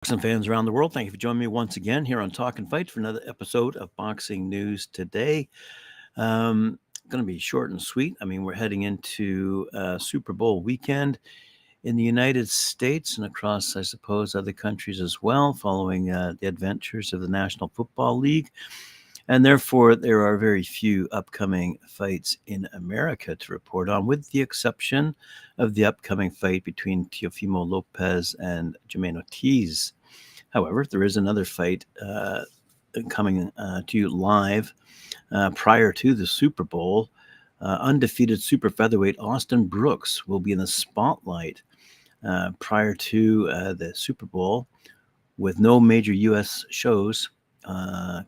Boxing fans around the world, thank you for joining me once again here on Talk and Fight for another episode of Boxing News Today. Going to be short and sweet. I mean, we're heading into Super Bowl weekend in the United States and across, I suppose, other countries as well, following the adventures of the National Football League. And therefore, there are very few upcoming fights in America to report on, with the exception of the upcoming fight between Teofimo Lopez and Jermaine Ortiz. However, there is another fight coming to you live prior to the Super Bowl. Undefeated super featherweight Austin Brooks will be in the spotlight prior to the Super Bowl, with no major U.S. shows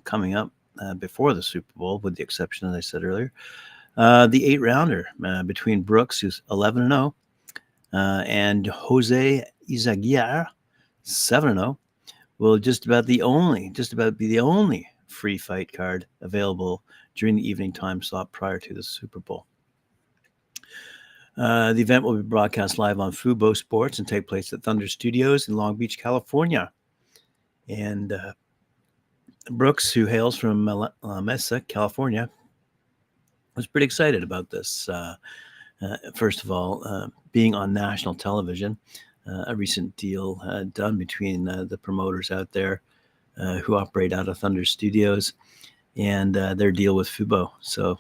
coming up before the Super Bowl, with the exception, as I said earlier, the 8-rounder between Brooks, who's 11-0, and Jose Izaguirre, 7-0, will just about be the only free fight card available during the evening time slot prior to the Super Bowl. The event will be broadcast live on Fubo Sports and take place at Thunder Studios in Long Beach, California. And Brooks, who hails from Mesa, California, was pretty excited about this. First of all, being on national television, a recent deal done between the promoters out there who operate out of Thunder Studios and their deal with Fubo. So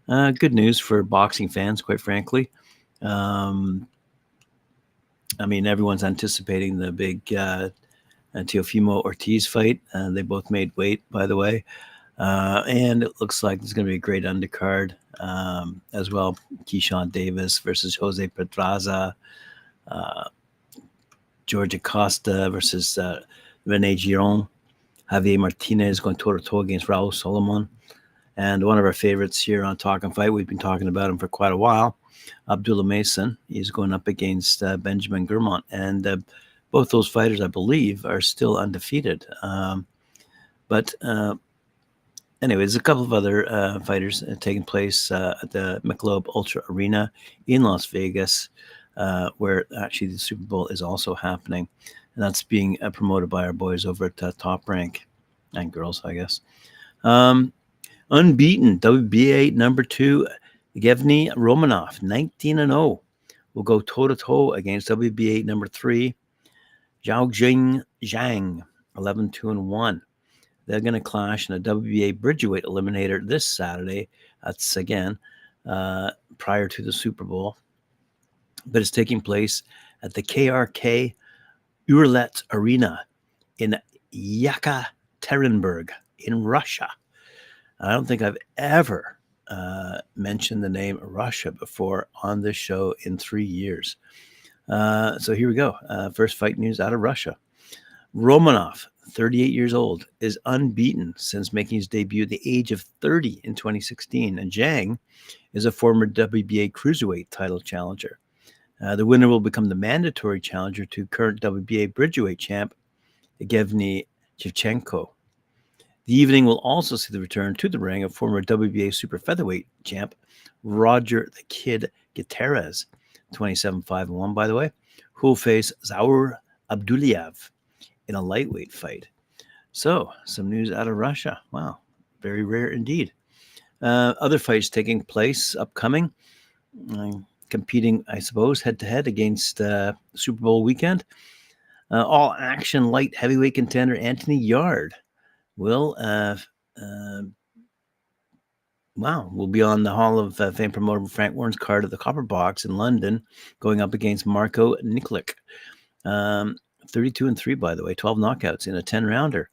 good news for boxing fans, quite frankly. I mean, everyone's anticipating the big Teofimo Ortiz fight. They both made weight, by the way. And it looks like there's going to be a great undercard as well. Keyshawn Davis versus Jose Pedraza. George Acosta versus Rene Giron. Javier Martinez going toe-to-toe against Raul Solomon. And one of our favorites here on Talk and Fight, we've been talking about him for quite a while, Abdullah Mason. He's going up against Benjamin Gurmont. And both those fighters, I believe, are still undefeated. But anyways, a couple of other fighters taking place at the Michelob Ultra Arena in Las Vegas, where actually the Super Bowl is also happening. And that's being promoted by our boys over at Top Rank, and girls, I guess. Unbeaten WBA number 2, Yevgeny Romanov, 19-0, will go toe-to-toe against WBA number 3, Zhaojing Zhang, 11-2-1. They're going to clash in a WBA Bridgerweight Eliminator this Saturday. That's, again, prior to the Super Bowl. But it's taking place at the KRK Urlet Arena in Yekaterinburg in Russia. I don't think I've ever mentioned the name Russia before on this show in 3 years. So here we go. First fight news out of Russia. Romanov, 38 years old, is unbeaten since making his debut at the age of 30 in 2016. And Zhang is a former WBA Cruiserweight title challenger. The winner will become the mandatory challenger to current WBA Bridgerweight champ, Evgeny Shevchenko. The evening will also see the return to the ring of former WBA Super Featherweight champ, Roger the Kid Gutierrez, 27-5-1, by the way, who will face Zaur Abdullayev in a lightweight fight. So, some news out of Russia. Wow, very rare indeed. Other fights taking place upcoming, competing, I suppose, head-to-head against Super Bowl weekend. All-action light heavyweight contender Anthony Yarde will be on the Hall of Fame promoter Frank Warren's card at the Copper Box in London, going up against Marko Nikolic. 32-3, by the way, 12 knockouts in a 10-rounder.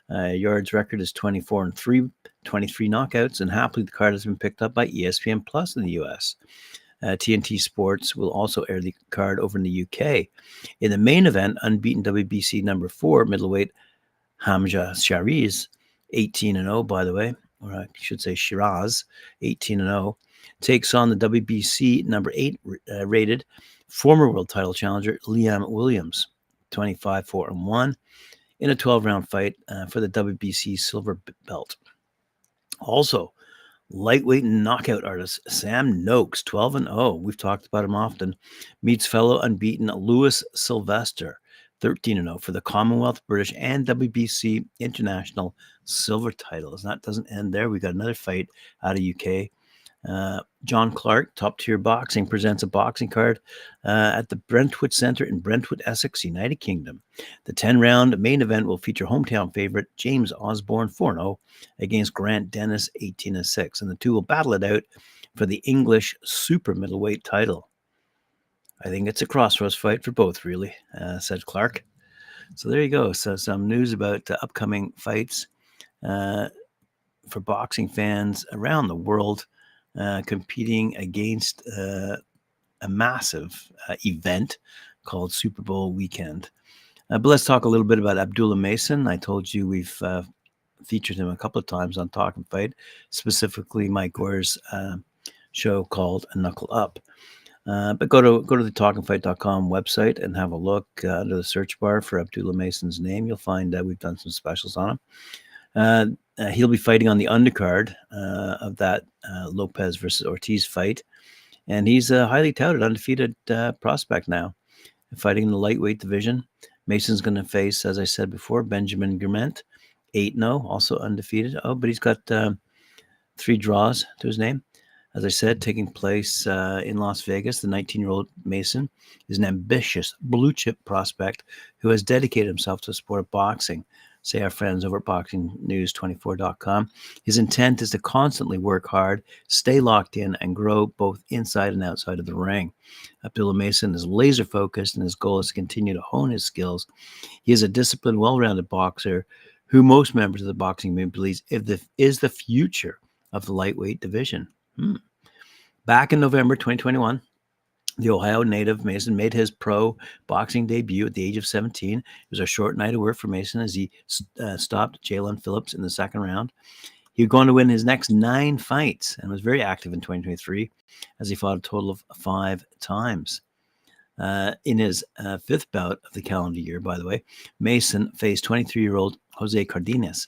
Yarde's record is 24-3, 23 knockouts, and happily the card has been picked up by ESPN Plus in the U.S. TNT Sports will also air the card over in the UK. In the main event, unbeaten WBC number 4 middleweight Hamza Shariz, 18-0, by the way, or I should say Shiraz, 18-0, takes on the WBC number 8 rated former world title challenger Liam Williams, 25-4-1, in a 12-round fight for the WBC silver belt. Also, lightweight knockout artist Sam Noakes, 12-0, we've talked about him often, meets fellow unbeaten Louis Sylvester, 13-0 for the Commonwealth, British, and WBC international silver titles. And that doesn't end there. We got another fight out of UK. John Clark, Top Tier Boxing, presents a boxing card at the Brentwood Centre in Brentwood, Essex, United Kingdom. The 10-round main event will feature hometown favourite James Osborne 4-0 against Grant Dennis 18-6, and the two will battle it out for the English super middleweight title. I think it's a crossroads fight for both, really, said Clark. So there you go. So some news about upcoming fights for boxing fans around the world. Competing against a massive event called Super Bowl weekend. But let's talk a little bit about Abdullah Mason. I told you we've featured him a couple of times on Talk and Fight, specifically Mike Gore's show called Knuckle Up. But go to the talkandfight.com website and have a look under the search bar for Abdullah Mason's name. You'll find we've done some specials on him. He'll be fighting on the undercard of that Lopez versus Ortiz fight. And he's a highly touted, undefeated prospect now, fighting in the lightweight division. Mason's going to face, as I said before, Benjamin Guerment, 8-0, also undefeated. Oh, but he's got 3 draws to his name. As I said, taking place in Las Vegas, the 19-year-old Mason is an ambitious blue-chip prospect who has dedicated himself to the sport of boxing. Say our friends over at BoxingNews24.com. His intent is to constantly work hard, stay locked in, and grow both inside and outside of the ring. Abdullah Mason is laser focused, and his goal is to continue to hone his skills. He is a disciplined, well-rounded boxer who most members of the boxing community believes is the future of the lightweight division. Back in November 2021, the Ohio native Mason made his pro boxing debut at the age of 17. It was a short night of work for Mason as he stopped Jalen Phillips in the second round. He would go on to win his next 9 fights and was very active in 2023 as he fought a total of 5 times. In his 5th bout of the calendar year, by the way, Mason faced 23-year-old Jose Cardenas.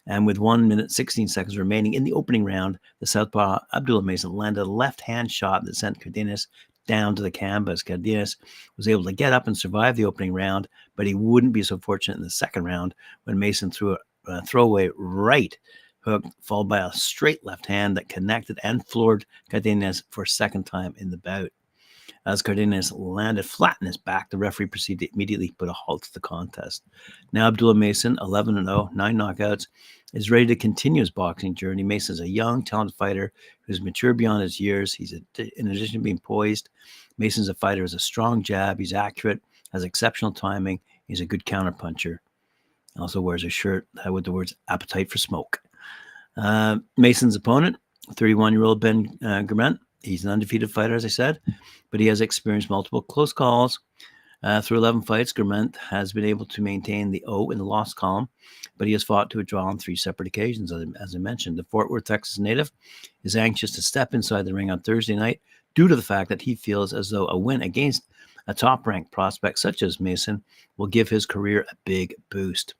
And with 1 minute, 16 seconds remaining in the opening round, the southpaw Abdullah Mason landed a left-hand shot that sent Cardenas down to the canvas. Cardenas was able to get up and survive the opening round, but he wouldn't be so fortunate in the second round when Mason threw a throwaway right hook, followed by a straight left hand that connected and floored Cardenas for a second time in the bout. As Cardenas landed flat in his back, the referee proceeded to immediately put a halt to the contest. Now Abdullah Mason, 11-0, 9 knockouts, is ready to continue his boxing journey. Mason is a young, talented fighter who's mature beyond his years. In addition to being poised, Mason's a fighter with a strong jab. He's accurate, has exceptional timing. He's a good counterpuncher. Also wears a shirt with the words "appetite for smoke." Mason's opponent, 31-year-old Ben Guerment. He's an undefeated fighter, as I said, but he has experienced multiple close calls. Through 11 fights, Guerment has been able to maintain the O in the loss column, but he has fought to a draw on 3 separate occasions, as I mentioned. The Fort Worth, Texas native is anxious to step inside the ring on Thursday night due to the fact that he feels as though a win against a top-ranked prospect such as Mason will give his career a big boost.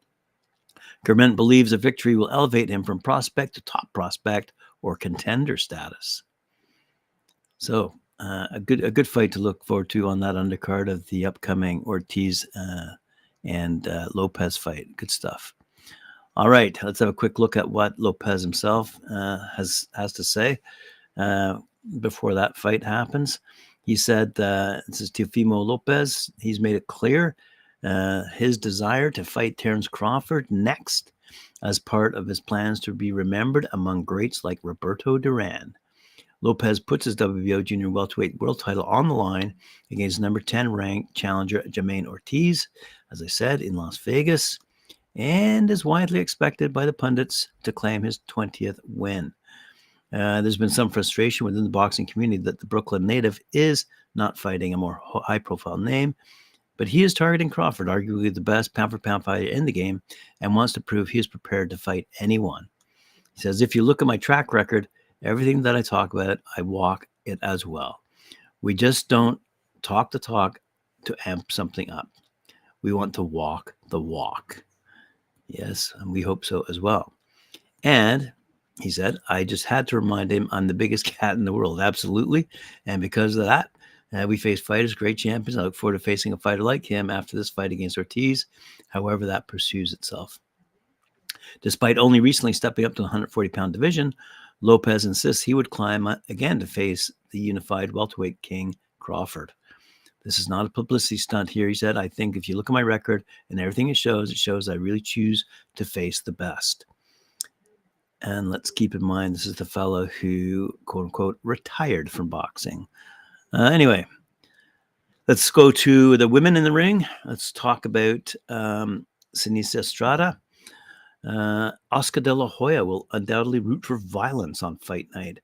Guerment believes a victory will elevate him from prospect to top prospect or contender status. So a good fight to look forward to on that undercard of the upcoming Ortiz and Lopez fight. Good stuff. All right, let's have a quick look at what Lopez himself has to say before that fight happens. He said, this is Teofimo Lopez. He's made it clear his desire to fight Terence Crawford next as part of his plans to be remembered among greats like Roberto Duran. Lopez puts his WBO junior welterweight world title on the line against number 10 ranked challenger Jamaine Ortiz, as I said, in Las Vegas, and is widely expected by the pundits to claim his 20th win. There's been some frustration within the boxing community that the Brooklyn native is not fighting a more high-profile name, but he is targeting Crawford, arguably the best pound-for-pound fighter in the game, and wants to prove he is prepared to fight anyone. He says, if you look at my track record, everything that I talk about, I walk it as well. We just don't talk the talk to amp something up. We want to walk the walk. Yes, and we hope so as well. And he said, I just had to remind him I'm the biggest cat in the world. Absolutely. And because of that, We face fighters, great champions. I look forward to facing a fighter like him after this fight against Ortiz, however that pursues itself. Despite only recently stepping up to the 140-pound division, Lopez insists he would climb again to face the unified welterweight king, Crawford. This is not a publicity stunt here, he said. I think if you look at my record and everything it shows I really choose to face the best. And let's keep in mind, this is the fellow who, quote unquote, retired from boxing. Anyway, let's go to the women in the ring. Let's talk about Seniesa Estrada. Oscar De La Hoya will undoubtedly root for violence on fight night.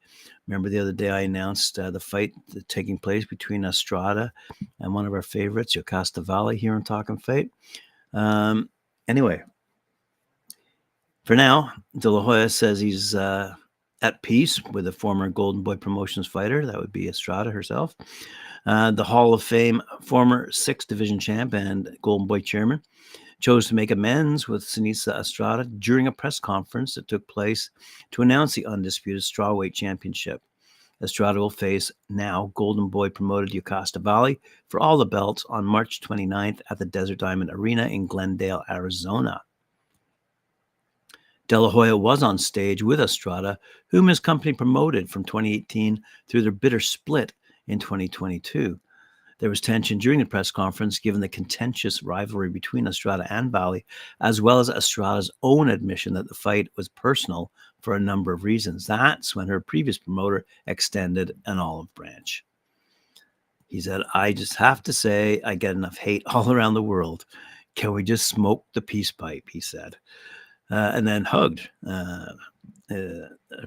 Remember the other day I announced the fight taking place between Estrada and one of our favorites, Yokasta Valle, here on Talkin Fight. Anyway, for now, De La Hoya says he's at peace with a former Golden Boy Promotions fighter. That would be Estrada herself. The Hall of Fame former 6th Division champ and Golden Boy chairman chose to make amends with Seniesa Estrada during a press conference that took place to announce the undisputed strawweight championship. Estrada will face now Golden Boy promoted Yokasta Valle for all the belts on March 29th at the Desert Diamond Arena in Glendale, Arizona. De La Hoya was on stage with Estrada, whom his company promoted from 2018 through their bitter split in 2022. There was tension during the press conference given the contentious rivalry between Estrada and Valle, as well as Estrada's own admission that the fight was personal for a number of reasons. That's when her previous promoter extended an olive branch. He said, I just have to say I get enough hate all around the world. Can we just smoke the peace pipe, he said. And then hugged a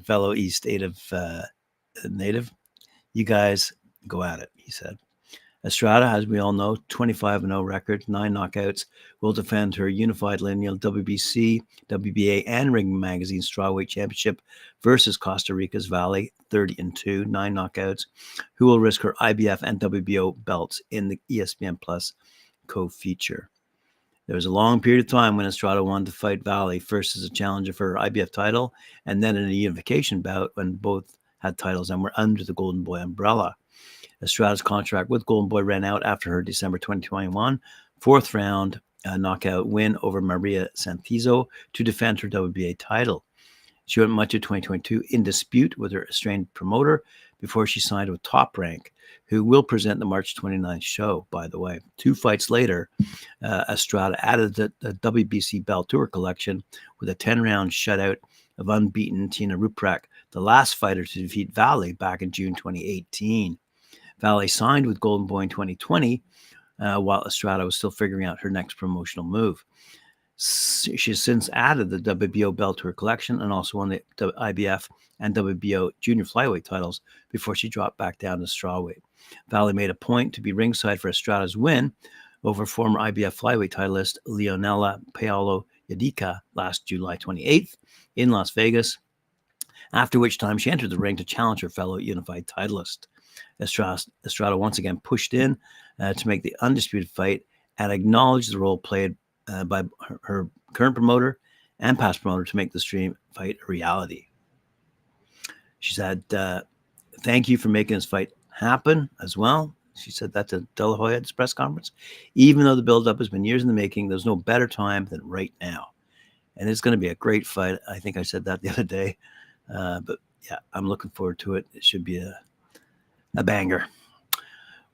fellow East native. You guys go at it, he said. Estrada, as we all know, 25-0 record, 9 knockouts, will defend her unified lineal WBC, WBA, and Ring Magazine strawweight championship versus Costa Rica's Valle, 30-2, 9 knockouts, who will risk her IBF and WBO belts in the ESPN Plus co-feature. There was a long period of time when Estrada wanted to fight Valle, first as a challenger for her IBF title, and then in a unification bout when both had titles and were under the Golden Boy umbrella. Estrada's contract with Golden Boy ran out after her December 2021 fourth round knockout win over Maria Santizo to defend her WBA title. She went much of 2022 in dispute with her estranged promoter before she signed with Top Rank, who will present the March 29th show, by the way. 2 fights later, Estrada added the WBC belt to her collection with a 10-round shutout of unbeaten Tina Ruprecht, the last fighter to defeat Valle back in June 2018. Valle signed with Golden Boy in 2020, while Estrada was still figuring out her next promotional move. She has since added the WBO belt to her collection and also won the IBF and WBO junior flyweight titles before she dropped back down to strawweight. Valle made a point to be ringside for Estrada's win over former IBF flyweight titleist Leonela Paolo Yadica last July 28th in Las Vegas, after which time she entered the ring to challenge her fellow unified titleist. Estrada once again pushed in to make the undisputed fight and acknowledged the role played by her current promoter and past promoter to make the stream fight a reality. She said, thank you for making this fight happen as well. She said that to De La Hoya at this press conference. Even though the buildup has been years in the making, there's no better time than right now. And it's going to be a great fight. I think I said that the other day. But yeah, I'm looking forward to it. It should be a banger.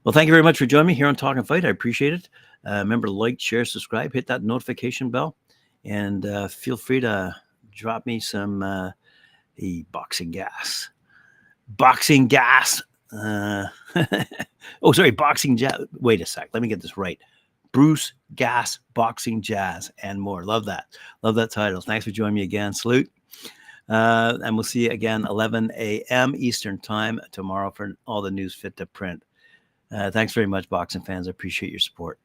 Well, thank you very much for joining me here on Talkin Fight. I appreciate it. Remember to like, share, subscribe, hit that notification bell, and feel free to drop me some boxing gas. Boxing gas. Boxing jazz. Wait a sec. Let me get this right. Bruce Gas, Boxing Jazz, and more. Love that. Love that title. Thanks for joining me again. Salute. And we'll see you again 11 a.m. Eastern time tomorrow for all the news fit to print. Thanks very much, boxing fans. I appreciate your support.